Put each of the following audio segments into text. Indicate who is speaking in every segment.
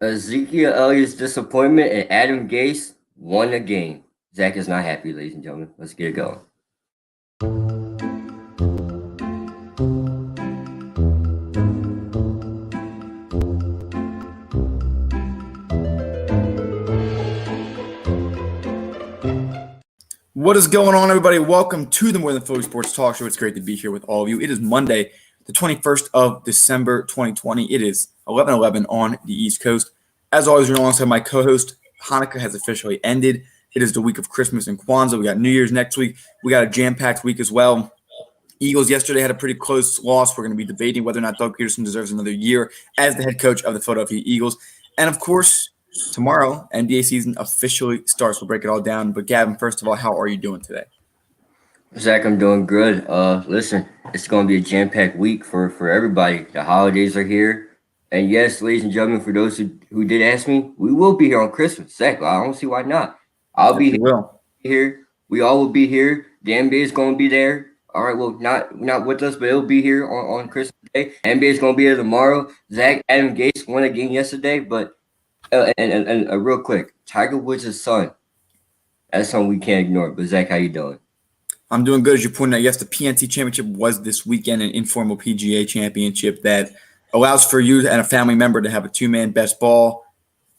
Speaker 1: Ezekiel Elliott's disappointment and Adam Gase won a game. Zach is not happy, ladies and gentlemen. Let's get it going.
Speaker 2: What is going on, everybody? Welcome to the More Than Philly Sports Talk Show. It's great to be here with all of you. It is Monday, the 21st of December, 2020. It is 11:11 on the East Coast. As always, you're alongside my co-host. Hanukkah has officially ended. It is the week of Christmas and Kwanzaa. We got New Year's next week. We got a jam-packed week as well. Eagles yesterday had a pretty close loss. We're going to be debating whether or not Doug Peterson deserves another year as the head coach of the Philadelphia Eagles. And, of course, tomorrow, NBA season officially starts. We'll break it all down. But, Gavin, first of all, how are you doing today?
Speaker 1: Zach, I'm doing good. Listen, it's going to be a jam-packed week for everybody. The holidays are here. And yes, ladies and gentlemen, for those who did ask me, we will be here on Christmas. Zach, I don't see why not. I'll be here. We all will be here. The NBA is going to be there. All right, well, not with us, but it'll be here on Christmas Day. NBA is going to be here tomorrow. Zach, Adam Gase won a game yesterday, but and real quick, Tiger Woods' son. That's something we can't ignore. But Zach, how you doing?
Speaker 2: I'm doing good. As you pointed out, yes, the PNC Championship was this weekend, an informal PGA Championship that allows for you and a family member to have a two-man best ball.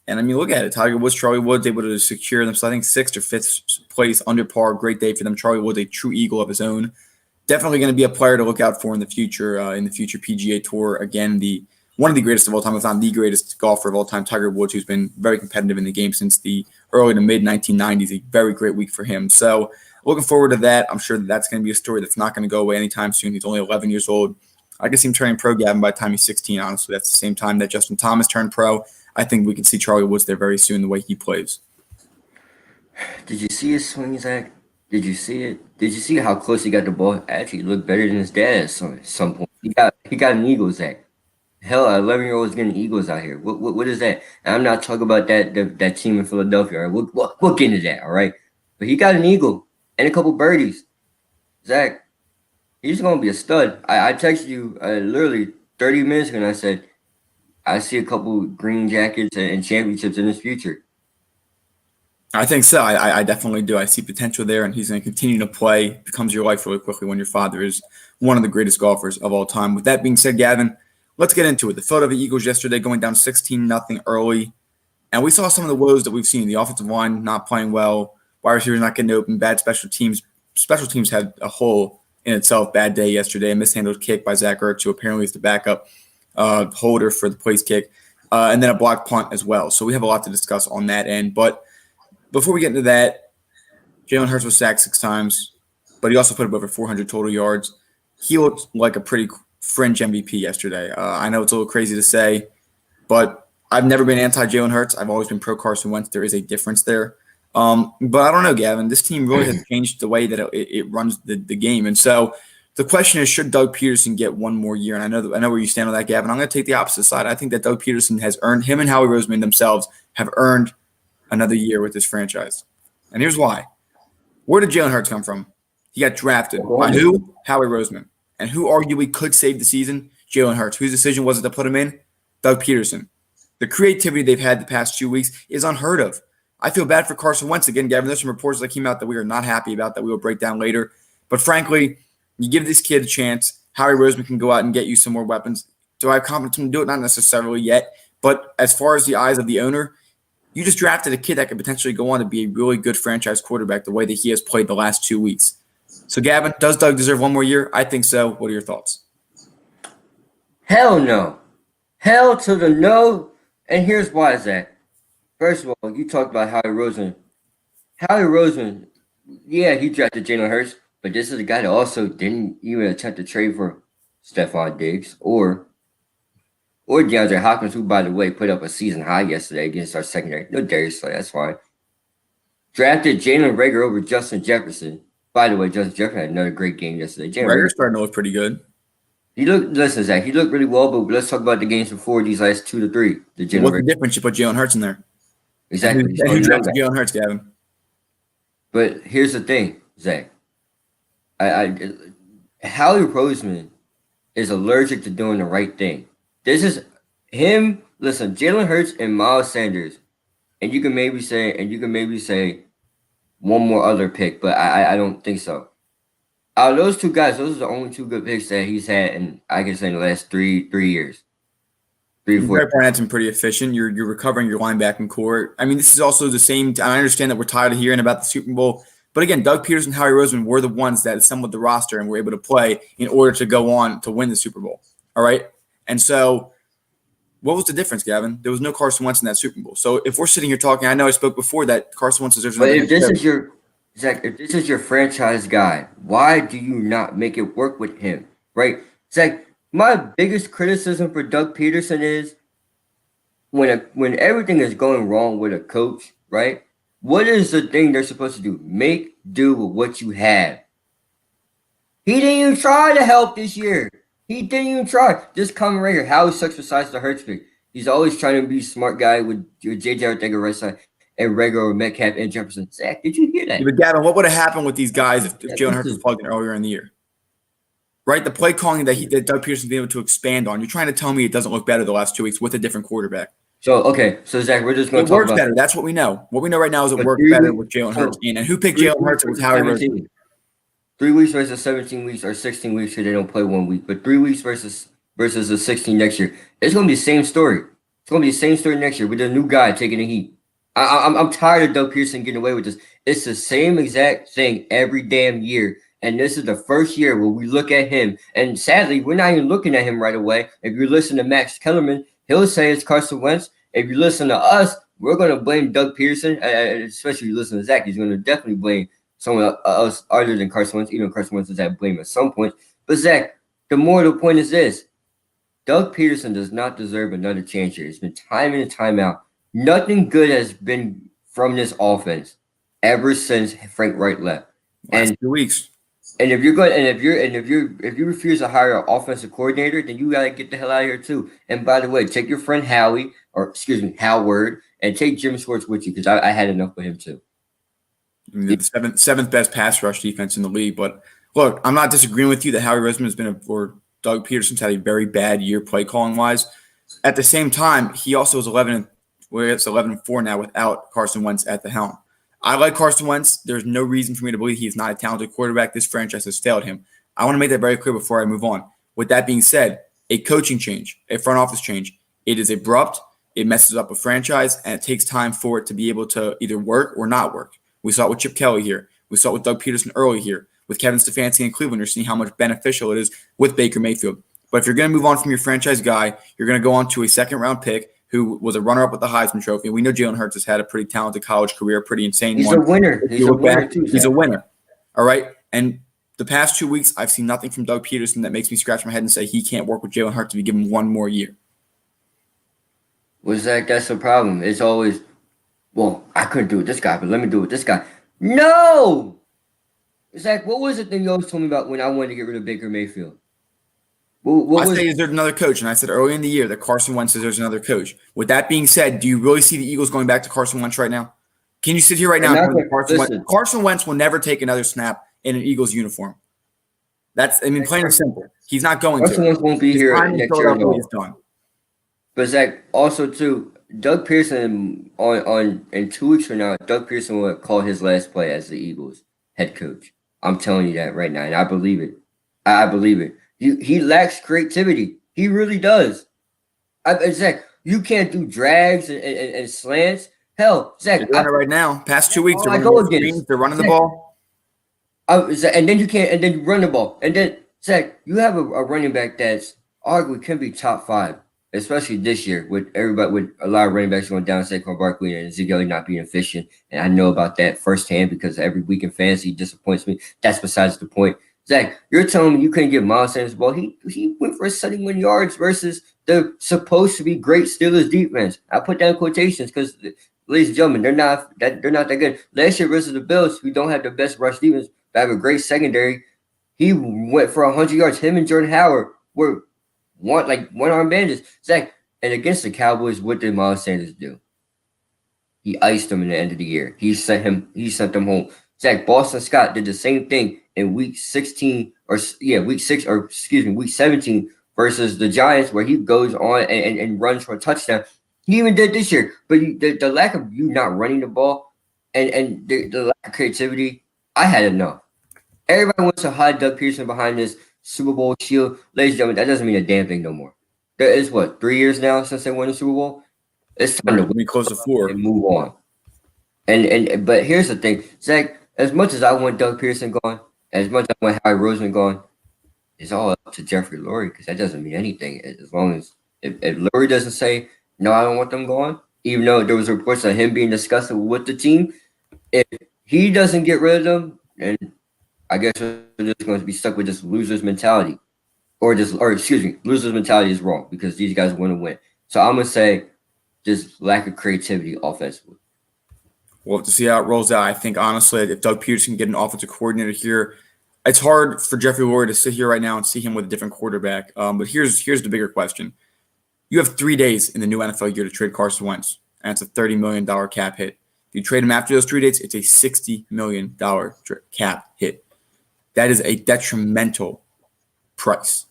Speaker 2: And, I mean, look at it. Tiger Woods, Charlie Woods, able to secure them. So I think 6th or 5th place under par. Great day for them. Charlie Woods, a true eagle of his own. Definitely going to be a player to look out for in the future PGA Tour. Again, one of the greatest of all time, if not the greatest golfer of all time, Tiger Woods, who's been very competitive in the game since the early to mid-1990s. A very great week for him. So looking forward to that. I'm sure that's going to be a story that's not going to go away anytime soon. He's only 11 years old. I can see him turning pro, Gavin, by the time he's 16, honestly. That's the same time that Justin Thomas turned pro. I think we can see Charlie Woods there very soon, the way he plays.
Speaker 1: Did you see his swing, Zach? Did you see it? Did you see how close he got the ball? Actually, he looked better than his dad at some point. He got an Eagles, Zach. Hell, an 11-year-old is getting Eagles out here. What is that? And I'm not talking about that team in Philadelphia. All right? We'll get into that, all right? But he got an Eagle and a couple birdies. Zach, he's going to be a stud. I texted you literally 30 minutes ago, and I said, I see a couple green jackets and championships in his future.
Speaker 2: I think so. I definitely do. I see potential there, and he's going to continue to play. It becomes your life really quickly when your father is one of the greatest golfers of all time. With that being said, Gavin, let's get into it. The Philadelphia Eagles yesterday going down 16-0 early, and we saw some of the woes that we've seen. The offensive line not playing well, wide receivers not getting open, bad special teams. Special teams had a whole in itself bad day yesterday. A mishandled kick by Zach Ertz, who apparently is the backup holder for the place kick, and then a blocked punt as well. So we have a lot to discuss on that end. But before we get into that, Jalen Hurts was sacked 6 times, but he also put up over 400 total yards. He looked like a pretty fringe MVP yesterday. I know it's a little crazy to say, but I've never been anti-Jalen Hurts. I've always been pro-Carson Wentz. There is a difference there. But I don't know, Gavin. This team really has changed the way that it runs the game. And so the question is, should Doug Peterson get one more year? And I know where you stand on that, Gavin. I'm going to take the opposite side. I think that Doug Peterson has earned, him and Howie Roseman themselves have earned another year with this franchise. And here's why. Where did Jalen Hurts come from? He got drafted by who? Howie Roseman. And who arguably could save the season? Jalen Hurts. Whose decision was it to put him in? Doug Peterson. The creativity they've had the past 2 weeks is unheard of. I feel bad for Carson Wentz. Again, Gavin, there's some reports that came out that we are not happy about that we will break down later. But frankly, you give this kid a chance. Howie Roseman can go out and get you some more weapons. Do I have confidence in him to do it? Not necessarily yet. But as far as the eyes of the owner, you just drafted a kid that could potentially go on to be a really good franchise quarterback the way that he has played the last 2 weeks. So, Gavin, does Doug deserve one more year? I think so. What are your thoughts?
Speaker 1: Hell no. Hell to the no. And here's why, Zach. First of all, you talked about Howie Roseman. Howie Roseman, yeah, he drafted Jalen Hurts, but this is a guy that also didn't even attempt to trade for Stephon Diggs or DeAndre Hopkins, who, by the way, put up a season high yesterday against our secondary. No Darius Slay, that's fine. Drafted Jalen Reagor over Justin Jefferson. By the way, Justin Jefferson had another great game yesterday.
Speaker 2: Reagor's starting to look pretty good.
Speaker 1: Listen, Zach, he looked really well, but let's talk about the games before these last 2 to 3.
Speaker 2: What's the difference? You put Jalen Hurts in there.
Speaker 1: Exactly.
Speaker 2: And who drafted Jalen Hurts, Gavin?
Speaker 1: But here's the thing, Zach. Howie Roseman is allergic to doing the right thing. This is him listen, Jalen Hurts and Miles Sanders, and you can maybe say one more other pick, but I don't think so. Out of those two guys, those are the only two good picks that he's had, and I can say in the last three years, three or four.
Speaker 2: Brett Barnett's been pretty efficient. You're recovering your linebacking core. I mean, this is also the same. I understand that we're tired of hearing about the Super Bowl, but again, Doug Peterson, Howie Roseman were the ones that assembled the roster and were able to play in order to go on to win the Super Bowl. All right, and so what was the difference, Gavin? There was no Carson Wentz in that Super Bowl. So if we're sitting here talking, I know I spoke before that Carson Wentz deserves
Speaker 1: But
Speaker 2: another.
Speaker 1: if this is your Zach, if this is your franchise guy, why do you not make it work with him? Right? Zach, my biggest criticism for Doug Peterson is when everything is going wrong with a coach, right? What is the thing they're supposed to do? Make do with what you have. He didn't even try to help this year. He didn't even try. This comment right here, how he sucks besides the Hurts pick. He's always trying to be a smart guy with JJ Arthega right side and Rego, Metcalf, and Jefferson. Zach, did you hear that?
Speaker 2: Yeah, but Gavin, what would have happened with these guys if Jalen Hurts was plugged in earlier in the year? Right, the play calling that Doug Peterson's been able to expand on. You're trying to tell me it doesn't look better the last 2 weeks with a different quarterback.
Speaker 1: So Zach, we're just going to
Speaker 2: talk
Speaker 1: about
Speaker 2: better. That's what we know. What we know right now is it works better with Jalen Hurts. And who picked Jalen Hurts? It was Howie Roseman.
Speaker 1: 3 weeks versus 17 weeks or 16 weeks here. They don't play 1 week, but 3 weeks versus the 16 next year. It's going to be the same story. It's going to be the same story next year with a new guy taking the heat. I'm tired of Doug Pearson getting away with this. It's the same exact thing every damn year. And this is the first year where we look at him. And sadly, we're not even looking at him right away. If you listen to Max Kellerman, he'll say it's Carson Wentz. If you listen to us, we're going to blame Doug Pearson. Especially if you listen to Zach, he's going to definitely blame someone else other than Carson Wentz. Even Carson Wentz has had blame at some point. But Zach, the more the point is this. Doug Peterson does not deserve another chance here. It's been time in and time out. Nothing good has been from this offense ever since Frank Wright left.
Speaker 2: Last 2 weeks.
Speaker 1: And if you're good, and if you refuse to hire an offensive coordinator, then you gotta get the hell out of here too. And by the way, take your friend Howard, and take Jim Schwartz with you because I had enough with him too.
Speaker 2: I mean, the seventh best pass rush defense in the league. But look, I'm not disagreeing with you that Howie Roseman has been or Doug Peterson's had a very bad year play calling wise. At the same time, he also is 11-4 now without Carson Wentz at the helm. I like Carson Wentz. There's no reason for me to believe he is not a talented quarterback. This franchise has failed him. I want to make that very clear before I move on. With that being said, a coaching change, a front office change, it is abrupt, it messes up a franchise, and it takes time for it to be able to either work or not work. We saw it with Chip Kelly here. We saw it with Doug Peterson early here. With Kevin Stefanski in Cleveland, you're seeing how much beneficial it is with Baker Mayfield. But if you're going to move on from your franchise guy, you're going to go on to a second-round pick who was a runner-up with the Heisman Trophy. We know Jalen Hurts has had a pretty talented college career, pretty insane
Speaker 1: He's
Speaker 2: one.
Speaker 1: A winner. He's a winner too.
Speaker 2: He's a winner. All right? And the past 2 weeks, I've seen nothing from Doug Peterson that makes me scratch my head and say he can't work with Jalen Hurts to be given one more year.
Speaker 1: Well, Zach, that's the problem. It's always, well, I couldn't do it with this guy, but let me do it with this guy. No! Zach, what was the thing you always told me about when I wanted to get rid of Baker Mayfield?
Speaker 2: I said he deserves another coach, and I said early in the year that Carson Wentz deserves another coach. With that being said, do you really see the Eagles going back to Carson Wentz right now? Can you sit here right now and tell me Carson Wentz will never take another snap in an Eagles uniform? That's, I mean, plain and simple. He's not going
Speaker 1: Carson Wentz won't be here next year.
Speaker 2: He's done.
Speaker 1: But Zach, also too, Doug Pearson in 2 weeks from now, Doug Pearson will call his last play as the Eagles head coach. I'm telling you that right now, and I believe it. I believe it. He lacks creativity. He really does. Zach, you can't do drags and slants. Hell, Zach,
Speaker 2: they're doing it right now. Past 2 weeks, they're running the ball.
Speaker 1: And then you can't, and then you run the ball, and then Zach, you have a running back that's arguably can be top 5, especially this year with everybody with a lot of running backs going down, Saquon Barkley and Ezekiel not being efficient, and I know about that firsthand because every week in fantasy disappoints me. That's besides the point. Zach, you're telling me you couldn't give Miles Sanders the ball. He went for 71 yards versus the supposed to be great Steelers defense. I put that in quotations because, ladies and gentlemen, they're not that good. Last year versus the Bills, who don't have the best rush defense, but have a great secondary, he went for 100 yards. Him and Jordan Howard were one-arm bandages. Zach, and against the Cowboys, what did Miles Sanders do? He iced them in the end of the year. He sent them home. Zach, Boston Scott did the same thing in week 17 for versus the Giants, where he goes on and runs for a touchdown. He even did this year, but the lack of you not running the ball and the lack of creativity, I had enough. Everybody wants to hide Doug Peterson behind this Super Bowl shield. Ladies and gentlemen, that doesn't mean a damn thing no more. There is what, 3 years now since they won the Super Bowl? It's time to
Speaker 2: Right. We close to 4.
Speaker 1: and move on. And but here's the thing, Zach. As much as I want Doug Pearson gone, as much as I want Harry Roseman gone, it's all up to Jeffrey Lurie because that doesn't mean anything. As long as if Lurie doesn't say no, I don't want them gone, even though there was reports of him being discussed with the team. If he doesn't get rid of them, then I guess we're just going to be stuck with this losers mentality, or excuse me, losers mentality is wrong because these guys want to win. So I'm gonna say just lack of creativity offensively.
Speaker 2: We'll have to see how it rolls out. I think, honestly, if Doug Peterson can get an offensive coordinator here, it's hard for Jeffrey Lurie to sit here right now and see him with a different quarterback. But here's the bigger question. You have 3 days in the new NFL year to trade Carson Wentz, and it's a $30 million cap hit. If you trade him after those 3 days, it's a $60 million cap hit. That is a detrimental price.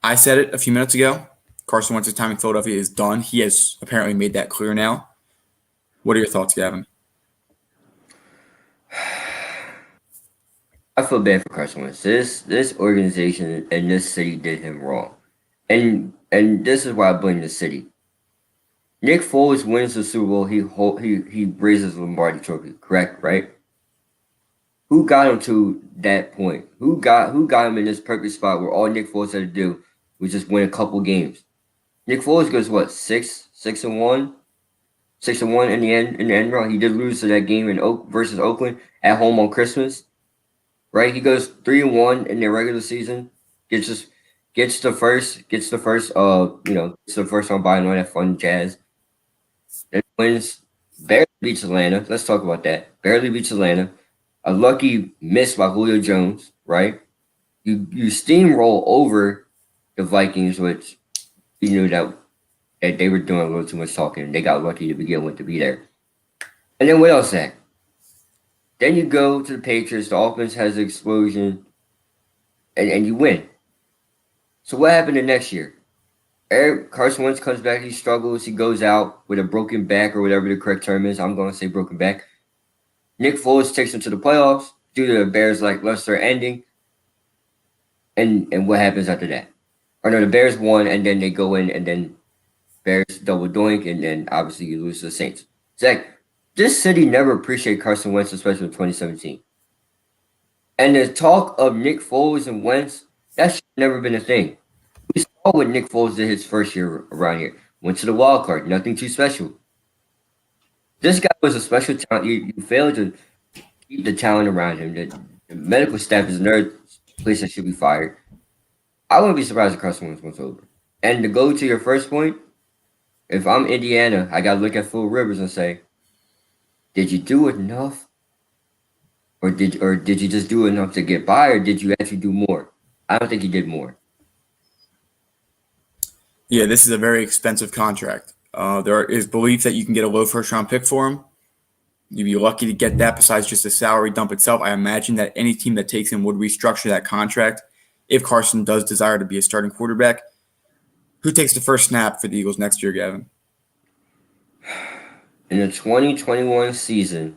Speaker 2: I said it a few minutes ago. Carson Wentz's time in Philadelphia is done. He has apparently made that clear now. What are your thoughts, Gavin?
Speaker 1: I feel bad for Carson Wentz. This organization and this city did him wrong, and this is why I blame the city. Nick Foles wins the Super Bowl. He raises the Lombardi Trophy. Correct, right? Who got him to that point? Who got him in this perfect spot where all Nick Foles had to do was just win a couple games? Nick Foles goes what 6-1, 6-1 in the end run. He did lose to that game versus Oakland at home on Christmas, right? He goes 3-1 in the regular season. Gets the first on bye and all that fun jazz. Then wins, barely beats Atlanta. Let's talk about that. Barely beats Atlanta. A lucky miss by Julio Jones, right? You steamroll over the Vikings, which you knew that they were doing a little too much talking. They got lucky to begin with to be there. And then what else, Zach? Then you go to the Patriots. The offense has an explosion, and you win. So what happened the next year? Carson Wentz comes back. He struggles. He goes out with a broken back or whatever the correct term is. I'm going to say broken back. Nick Foles takes him to the playoffs due to the Bears' lackluster ending. And what happens after that? Or no, the Bears won, and then they go in, and then Bears double doink, and then obviously you lose to the Saints. Zach, this city never appreciated Carson Wentz, especially in 2017. And the talk of Nick Foles and Wentz, that's never been a thing. We saw what Nick Foles did his first year around here. Went to the wild card, nothing too special. This guy was a special talent. You failed to keep the talent around him. The medical staff is another place that should be fired. I wouldn't be surprised if Carson Wentz went over. And to go to your first point, if I'm Indiana, I got to look at Phil Rivers and say, did you do enough? Or did you just do enough to get by, or did you actually do more? I don't think he did more.
Speaker 2: Yeah, this is a very expensive contract. There is belief that you can get a low first-round pick for him. You'd be lucky to get that besides just the salary dump itself. I imagine that any team that takes him would restructure that contract if Carson does desire to be a starting quarterback. Who takes the first snap for the Eagles next year, Gavin?
Speaker 1: In the 2021 season,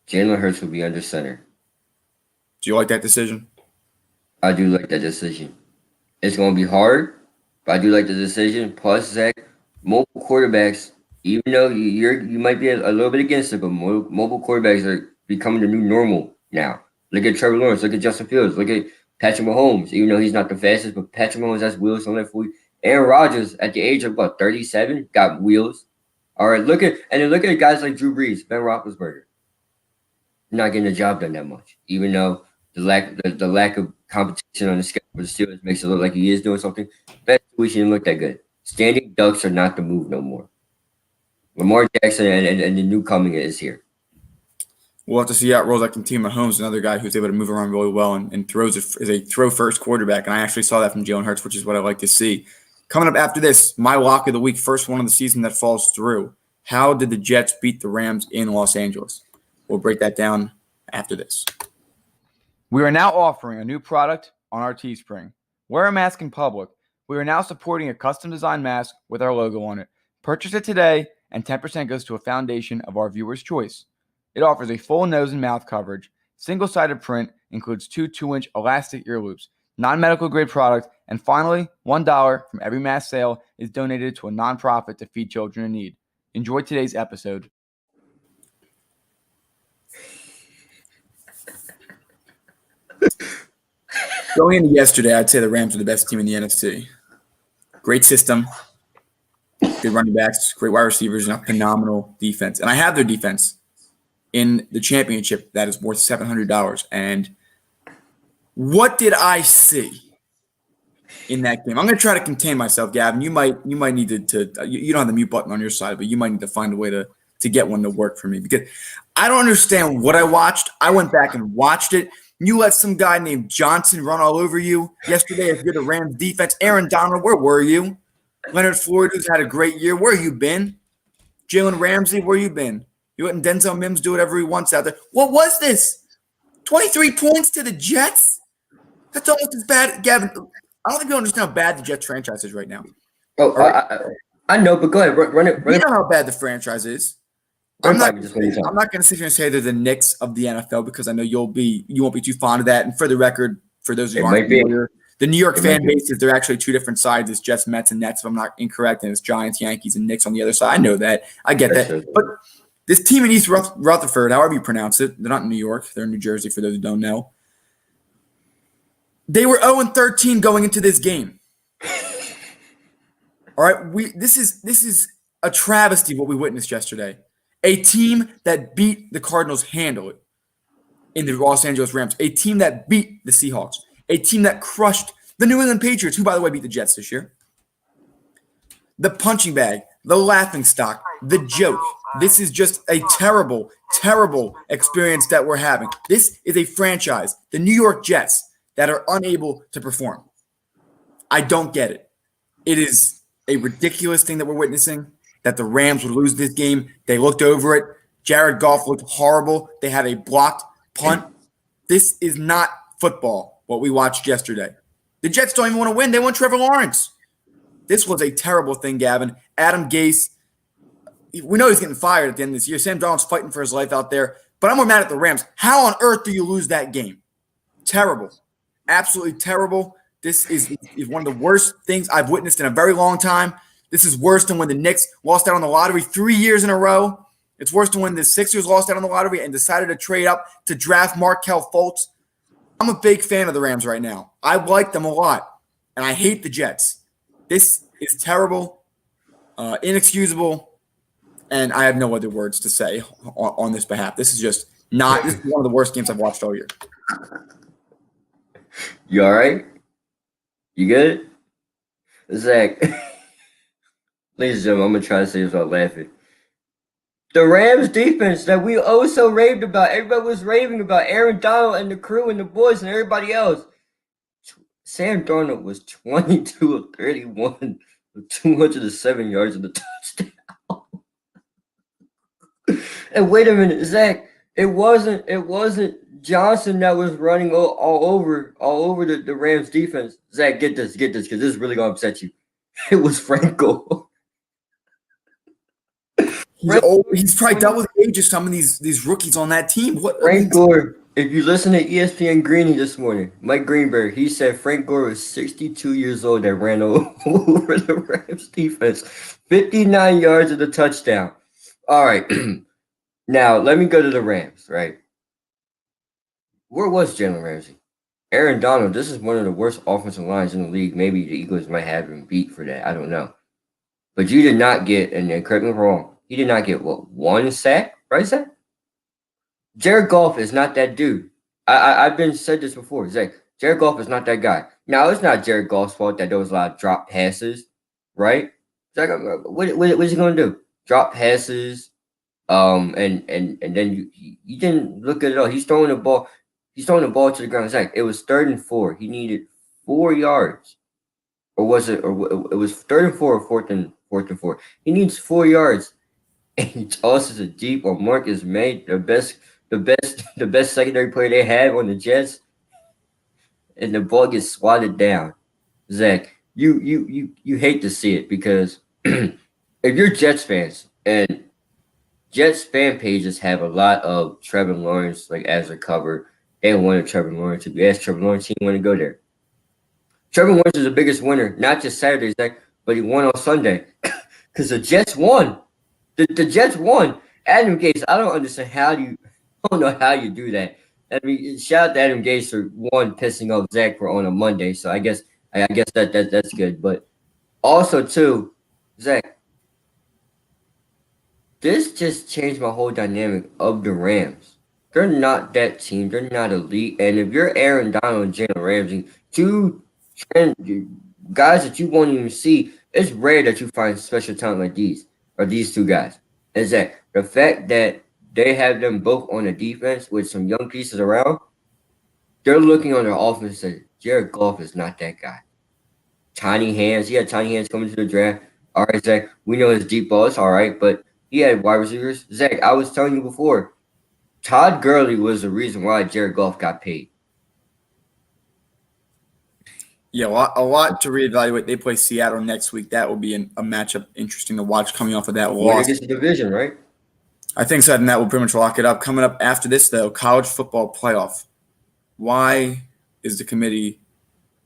Speaker 1: Jalen Hurts will be under center.
Speaker 2: Do you like that decision?
Speaker 1: I do like that decision. It's going to be hard, but I do like the decision. Plus, Zach, mobile quarterbacks, even though you might be a little bit against it, but mobile quarterbacks are becoming the new normal now. Look at Trevor Lawrence. Look at Justin Fields. Look at Patrick Mahomes. Even though he's not the fastest, but Patrick Mahomes has wheels on that foot. Aaron Rodgers, at the age of 37, got wheels. All right, look at guys like Drew Brees, Ben Roethlisberger. Not getting the job done that much, even though the lack of competition on the schedule for the Steelers makes it look like he is doing something. That situation didn't look that good. Standing ducks are not the move no more. Lamar Jackson and the new coming is here.
Speaker 2: We'll have to see how it rolls. Like Tim Mahomes, another guy who's able to move around really well and throws is a throw-first quarterback. And I actually saw that from Jalen Hurts, which is what I like to see. Coming up after this, my lock of the week, first one of the season that falls through. How did the Jets beat the Rams in Los Angeles? We'll break that down after this.
Speaker 3: We are now offering a new product on our Teespring.
Speaker 2: Wear a mask in public. We are now supporting a custom designed mask with our logo on it. Purchase it today, and 10% goes to a foundation of our viewers' choice. It offers a full nose and mouth coverage, single-sided print, includes two 2-inch elastic ear loops, non-medical grade product, and finally, $1 from every mask sale is donated to a nonprofit to feed children in need. Enjoy today's episode. Going into yesterday, I'd say the Rams are the best team in the NFC. Great system, good running backs, great wide receivers, and a phenomenal defense. And I have their defense in the championship that is worth $700. And what did I see in that game? I'm going to try to contain myself, Gavin. You might need to you don't have the mute button on your side, but you might need to find a way to get one to work for me, because I don't understand what I watched. I went back and watched it. You let some guy named Johnson run all over you yesterday if you're the Rams defense. Aaron Donald, where were you? Leonard Floyd, who's had a great year, where you been? Jalen Ramsey, where you been? You letting Denzel Mims do whatever he wants out there. What was this? 23 points to the Jets? That's almost as bad. Gavin, I don't think you understand how bad the Jets franchise is right now.
Speaker 1: Oh, right? I know, but go ahead. Run it.
Speaker 2: You know how bad the franchise is. I'm not going to sit here and say they're the Knicks of the NFL, because I know you won't be too fond of that. And for the record, for those who aren't familiar, the New York fan base is, they're actually two different sides. It's Jets, Mets, and Nets, if I'm not incorrect, and it's Giants, Yankees, and Knicks on the other side. I know that. I get that. But this team in East Rutherford, however you pronounce it, they're not in New York. They're in New Jersey, for those who don't know. They were 0-13 going into this game. All right, this is a travesty what we witnessed yesterday. A team that beat the Cardinals handily in the Los Angeles Rams. A team that beat the Seahawks. A team that crushed the New England Patriots, who, by the way, beat the Jets this year. The punching bag, the laughing stock, the joke. This is just a terrible, terrible experience that we're having. This is a franchise, the New York Jets, that are unable to perform. I don't get it. It is a ridiculous thing that we're witnessing, that the Rams would lose this game. They looked over it. Jared Goff looked horrible. They had a blocked punt. This is not football, what we watched yesterday. The Jets don't even want to win. They want Trevor Lawrence. This was a terrible thing, Gavin. Adam Gase, we know he's getting fired at the end of this year. Sam Darnold's fighting for his life out there. But I'm more mad at the Rams. How on earth do you lose that game? Terrible. Absolutely terrible. This is one of the worst things I've witnessed in a very long time. This is worse than when the Knicks lost out on the lottery 3 years in a row. It's worse than when the Sixers lost out on the lottery and decided to trade up to draft Markelle Fultz. I'm a big fan of the Rams right now. I like them a lot, and I hate the Jets. This is terrible, inexcusable, and I have no other words to say on this behalf. This is one of the worst games I've watched all year.
Speaker 1: You all right? You good? Zach, ladies and gentlemen, I'm going to try to say this without laughing. The Rams defense that we also raved about, everybody was raving about, Aaron Donald and the crew and the boys and everybody else. Sam Darnold was 22 of 31 with 207 yards of the touchdown. And wait a minute, Zach, it wasn't Johnson that was running all over the Rams defense. Zach, get this, because this is really gonna upset you. It was Franco.
Speaker 2: He's old. He's probably double the age of some of these rookies on that team.
Speaker 1: Frank Gore. If you listen to ESPN Greeny this morning, Mike Greenberg, he said Frank Gore was 62 years old that ran over the Rams defense, 59 yards of the touchdown. All right, now let me go to the Rams. Right. Where was Jalen Ramsey? Aaron Donald, this is one of the worst offensive lines in the league. Maybe the Eagles might have him beat for that. I don't know. But you did not get, and correct me if I'm wrong, he did not get, one sack? Right, Zach? Jared Goff is not that dude. I've been said this before, Zach. Jared Goff is not that guy. Now, it's not Jared Goff's fault that there was a lot of drop passes, right? Zach, what is he going to do? Drop passes, and then you didn't look at it all. He's throwing the ball to the ground. Zach, it was 3rd and 4. He needed 4 yards. Or was it? Or it was 3rd and 4 or 4th and 4. He needs 4 yards, and he tosses it deep on Marcus May, the best secondary player they have on the Jets, and the ball gets swatted down. Zach, you hate to see it because if you're Jets fans and Jets fan pages have a lot of Trevor Lawrence like as a cover and wanted Trevor Lawrence. If you ask Trevor Lawrence, he want to go there. Trevor Lawrence is the biggest winner, not just Saturday, Zach, but he won on Sunday because the Jets won. The Jets won. Adam Gase, I don't understand how you, I don't know how you do that. I mean, shout out to Adam Gase for one pissing off Zach for on a Monday. So I guess that's good. But also too, Zach, this just changed my whole dynamic of the Rams. They're not that team. They're not elite. And if you're Aaron Donald and Jalen Ramsey, two guys that you won't even see, it's rare that you find special talent like these or these two guys. Is that the fact that they have them both on the defense with some young pieces around? They're looking on their offense and say, Jared Goff is not that guy. Tiny hands. He had tiny hands coming to the draft. All right, Zach, we know his deep ball is all right, but he had wide receivers. Zach, I was telling you before, Todd Gurley was the reason why Jared Goff got paid.
Speaker 2: Yeah, a lot to reevaluate. They play Seattle next week. That will be a matchup interesting to watch coming off of that
Speaker 1: When it
Speaker 2: loss.
Speaker 1: gets the division, right?
Speaker 2: I think so, and that will pretty much lock it up. Coming up after this, though, college football playoff. Why is the committee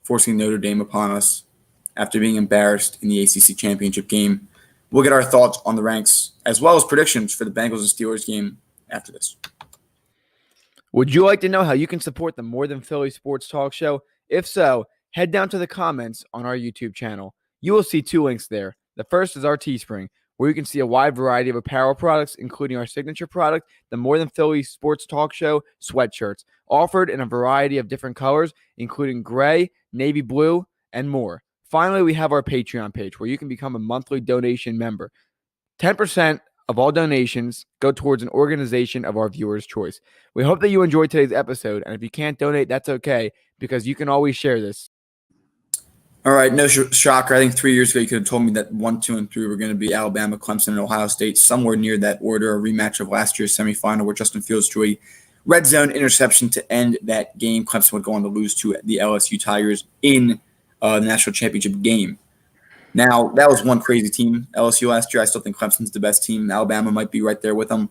Speaker 2: forcing Notre Dame upon us after being embarrassed in the ACC championship game? We'll get our thoughts on the ranks as well as predictions for the Bengals and Steelers game after this.
Speaker 3: Would you like to know how you can support the More Than Philly Sports Talk Show? If so, head down to the comments on our YouTube channel. You will see two links there. The first is our Teespring, where you can see a wide variety of apparel products, including our signature product, the More Than Philly Sports Talk Show sweatshirts, offered in a variety of different colors, including gray, navy blue, and more. Finally, we have our Patreon page, where you can become a monthly donation member. 10% of all donations go towards an organization of our viewers' choice. We hope that you enjoyed today's episode, and if you can't donate, that's okay, because you can always share this.
Speaker 2: All right, no shocker. I think 3 years ago you could have told me that 1, 2, and 3 were going to be Alabama, Clemson, and Ohio State, somewhere near that order, a rematch of last year's semifinal where Justin Fields threw a red zone interception to end that game. Clemson would go on to lose to the LSU Tigers in the national championship game. Now, that was one crazy team, LSU last year. I still think Clemson's the best team. Alabama might be right there with them.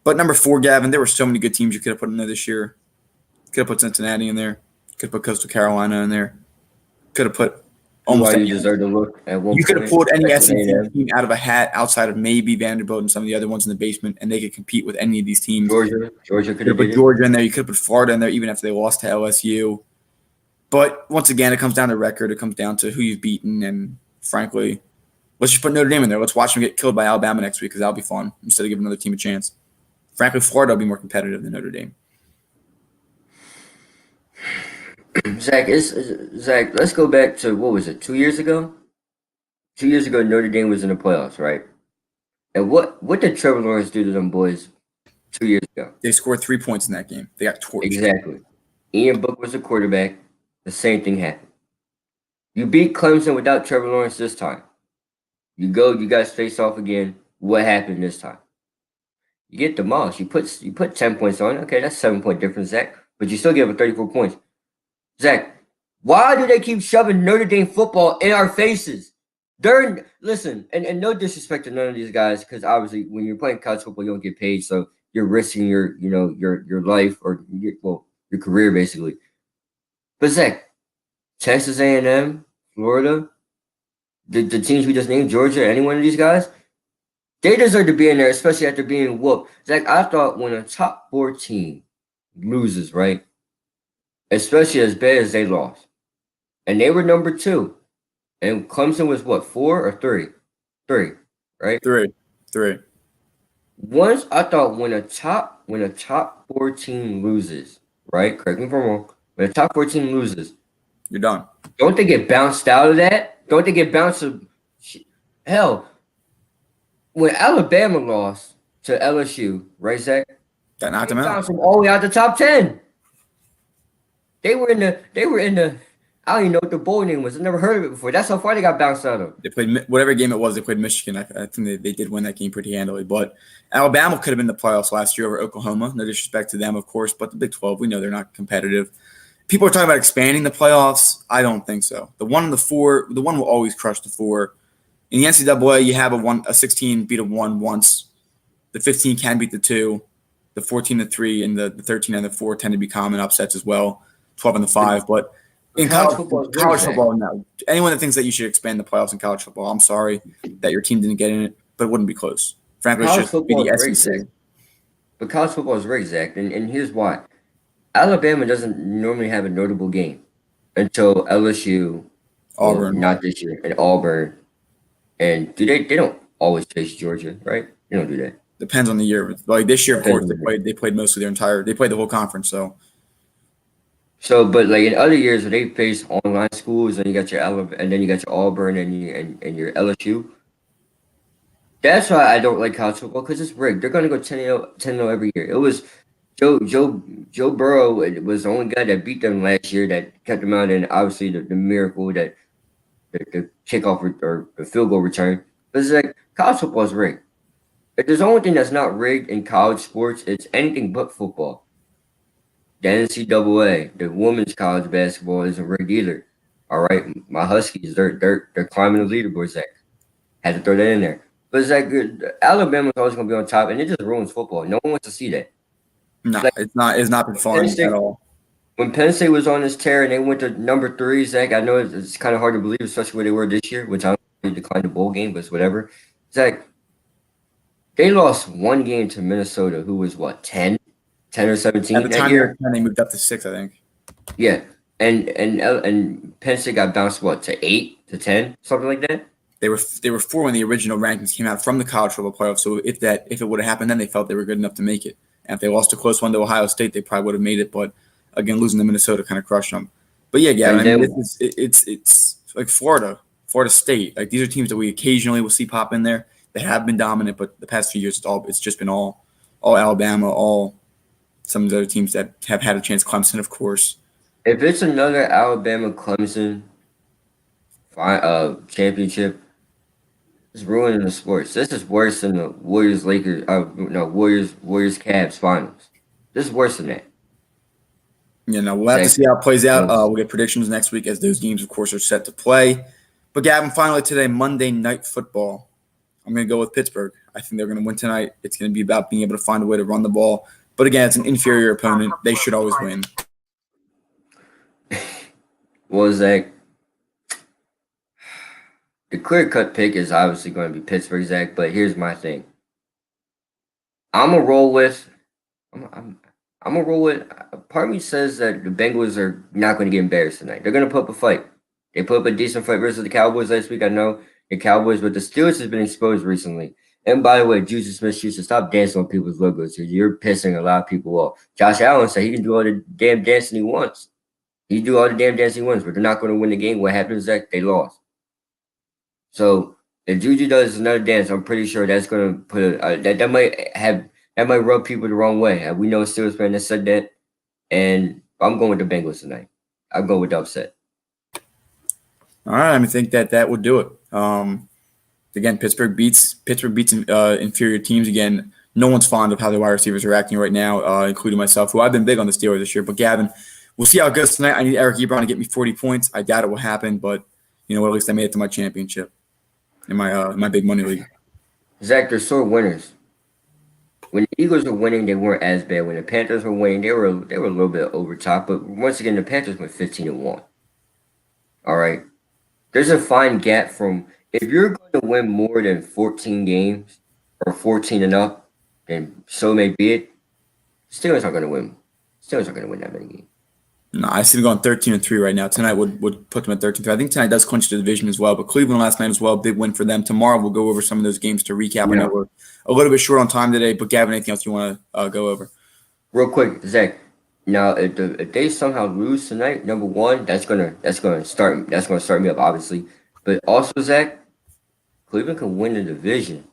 Speaker 2: But number 4, Gavin, there were so many good teams you could have put in there this year. Could have put Cincinnati in there. Could have put Coastal Carolina in there. Could have put almost
Speaker 1: Why
Speaker 2: any.
Speaker 1: you deserve to look at one.
Speaker 2: You could have pulled any
Speaker 1: Texas
Speaker 2: SEC
Speaker 1: A&M,
Speaker 2: team out of a hat outside of maybe Vanderbilt and some of the other ones in the basement, and they could compete with any of these teams.
Speaker 1: Georgia could
Speaker 2: You could
Speaker 1: have
Speaker 2: have put
Speaker 1: did it.
Speaker 2: Georgia in there. You could have put Florida in there, even after they lost to LSU. But once again, it comes down to record. It comes down to who you've beaten. And frankly, let's just put Notre Dame in there. Let's watch them get killed by Alabama next week because that'll be fun instead of giving another team a chance. Frankly, Florida will be more competitive than Notre Dame.
Speaker 1: Zach, Zach, let's go back to what was it, 2 years ago? 2 years ago, Notre Dame was in the playoffs, right? And what did Trevor Lawrence do to them boys 2 years ago?
Speaker 2: They scored 3 points in that game. They got torched.
Speaker 1: Exactly. Ian Book was the quarterback. The same thing happened. You beat Clemson without Trevor Lawrence this time. You guys face off again. What happened this time? You get demolished. You put 10 points on. Okay, that's 7-point difference, Zach. But you still give up 34 points. Zach, why do they keep shoving Notre Dame football in our faces? Listen, and no disrespect to none of these guys, because obviously when you're playing college football, you don't get paid, so you're risking your life or your career basically. But Zach, Texas A&M, Florida, the teams we just named, Georgia, any one of these guys, they deserve to be in there, especially after being whooped. Zach, I thought when a top 4 team loses, right, especially as bad as they lost, and they were number 2, and Clemson was what, 4 or 3? 3, right?
Speaker 2: 3.
Speaker 1: Once I thought when a top 4 team loses, right? Correct me if I'm wrong. When a top 4 team loses,
Speaker 2: You're done.
Speaker 1: don't they get bounced out of that? Don't they get bounced to hell? When Alabama lost to LSU, right, Zach?
Speaker 2: That knocked
Speaker 1: They
Speaker 2: them out.
Speaker 1: bounced them all the way out the top 10. They were in the I don't even know what the bowl name was. I never heard of it before. That's how far they got bounced out of.
Speaker 2: They played whatever game it was. They played Michigan. I think they did win that game pretty handily. But Alabama could have been the playoffs last year over Oklahoma. No disrespect to them, of course. But the Big 12, we know they're not competitive. People are talking about expanding the playoffs. I don't think so. The one will always crush the 4. In the NCAA, you have a 16 beat a 1 once. The 15 can beat the 2. The 14 to 3 and the 13 and the 4 tend to be common upsets as well. 12 and the 5, but in
Speaker 1: College football is
Speaker 2: college
Speaker 1: rigged,
Speaker 2: football, no. Anyone that thinks that you should expand the playoffs in college football, I'm sorry that your team didn't get in it, but it wouldn't be close. Frankly, it should
Speaker 1: college
Speaker 2: just be
Speaker 1: football
Speaker 2: the
Speaker 1: is rigged,
Speaker 2: SEC.
Speaker 1: Zach. But college football is rigged, Zach, and here's why. Alabama doesn't normally have a notable game until LSU, well,
Speaker 2: Auburn.
Speaker 1: not this year, and Auburn. And they don't always face Georgia, right? They don't do that.
Speaker 2: Depends on the year. Like this year, of
Speaker 1: Depends
Speaker 2: course,
Speaker 1: on the year.
Speaker 2: they played most of they played the whole conference.
Speaker 1: So, but like in other years where they face online schools, and you got your Alabama, and then you got your Auburn and your LSU. That's why I don't like college football because it's rigged. They're gonna go 10-0 every year. It was Joe Burrow was the only guy that beat them last year that kept them out, and obviously the miracle that the kickoff or the field goal return. But it's like college football is rigged. If there's only thing that's not rigged in college sports, it's anything but football. The NCAA, the women's college basketball isn't rigged either. All right, my Huskies, they're climbing the leaderboard. Zach had to throw that in there. But it's like Alabama's always gonna be on top, and it just ruins football. No one wants to see that.
Speaker 2: no,
Speaker 1: Like
Speaker 2: it's not. It's not been
Speaker 1: Penn
Speaker 2: fun
Speaker 1: State,
Speaker 2: at all.
Speaker 1: when Penn State was on this tear and they went to number 3, Zach, I know it's kind of hard to believe, especially where they were this year, which I declined the bowl game, but it's whatever. Zach, they lost one game to Minnesota, who was what, 10 or
Speaker 2: At
Speaker 1: 17
Speaker 2: the
Speaker 1: that
Speaker 2: time,
Speaker 1: year?
Speaker 2: they moved up to 6, I think.
Speaker 1: Yeah. And Penn State got bounced what, to 8 to 10, something like that?
Speaker 2: They were 4 when the original rankings came out from the college football playoff. So if it would have happened, then they felt they were good enough to make it. And if they lost a close one to Ohio State, they probably would have made it. But again, losing to Minnesota kind of crushed them. But yeah, Gavin,
Speaker 1: And
Speaker 2: I mean,
Speaker 1: then
Speaker 2: it's like Florida State. Like these are teams that we occasionally will see pop in there. They have been dominant, but the past few years it's just been all Alabama, all some of the other teams that have had a chance. Clemson, of course.
Speaker 1: if it's another Alabama Clemson championship, it's ruining the sports. This is worse than the Warriors Lakers. No, Warriors Cavs finals. This is worse than that.
Speaker 2: We'll have to see how it plays out.
Speaker 1: Yes.
Speaker 2: We'll get predictions next week as those games, of course, are set to play. But Gavin, finally today, Monday Night Football. I'm going to go with Pittsburgh. I think they're going to win tonight. It's going to be about being able to find a way to run the ball. But again, it's an inferior opponent. They should always win.
Speaker 1: Well, Zach, the clear-cut pick is obviously going to be Pittsburgh, Zach. But here's my thing. I'm gonna roll with. I'm gonna roll with. Part of me says that the Bengals are not going to get embarrassed tonight. They're going to put up a fight. They put up a decent fight versus the Cowboys last week. I know the Cowboys, but the Steelers has been exposed recently. And by the way, Juicy Smith-Schuster, stop dancing on people's logos here. You're pissing a lot of people off. Josh Allen said he can do all the damn dancing he wants. He do all the damn dancing he wants, but they're not going to win the game. What happens, Zach? They lost. So if Juju does another dance, I'm pretty sure that's going to put that might rub people the wrong way. We know a Steelers fan that said that, and I'm going with the Bengals tonight. I'm going with the upset.
Speaker 2: All right, I think that would do it. Again, Pittsburgh beats inferior teams. Again, no one's fond of how the wide receivers are acting right now, including myself, who I've been big on the Steelers this year. But Gavin, we'll see how it goes tonight. I need Eric Ebron to get me 40 points. I doubt it will happen, but you know what? At least I made it to my championship in my big money league.
Speaker 1: Zach, they're sore winners. When the Eagles were winning, they weren't as bad. When the Panthers were winning, they were a little bit over top. But once again, the Panthers went 15-1. All right. There's a fine gap from if you're going to win more than 14 games or 14 and up, then so may be it. Steelers aren't going to win. Steelers aren't going to win that many games.
Speaker 2: No, I see them going 13-3 right now. Tonight would put them at 13-3. I think tonight does clinch the division as well. But Cleveland last night as well, big win for them. Tomorrow we'll go over some of those games to recap. I know we're a little bit short on time today, but Gavin, anything else you want to go over?
Speaker 1: Real quick, Zach. Now, if they somehow lose tonight, number one, that's gonna start me up, obviously. But also, Zach, Cleveland can win the division.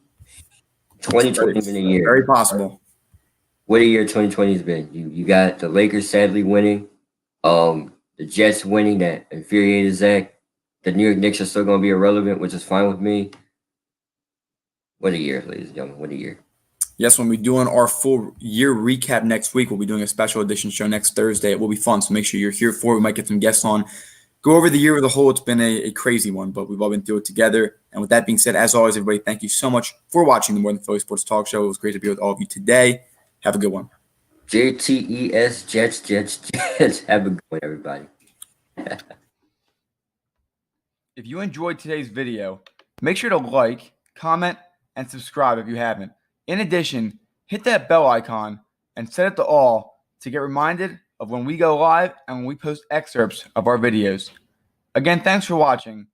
Speaker 1: 2020 has been a year.
Speaker 2: Very possible.
Speaker 1: What a year 2020 has been. You got the Lakers sadly winning, the Jets winning that infuriated Zach. The New York Knicks are still gonna be irrelevant, which is fine with me. What a year, ladies and gentlemen. What a year.
Speaker 2: Yes, when we're doing our full year recap next week, we'll be doing a special edition show next Thursday. It will be fun, so make sure you're here for it. We might get some guests on. Go over the year as a whole. It's been a crazy one, but we've all been through it together. And with that being said, as always, everybody, thank you so much for watching the More Than Philly Sports Talk Show. It was great to be with all of you today. Have a good one.
Speaker 1: JTES, Jets. Have a good one, everybody.
Speaker 3: If you enjoyed today's video, make sure to like, comment, and subscribe if you haven't. In addition, hit that bell icon and set it to all to get reminded of when we go live and when we post excerpts of our videos. Again, thanks for watching.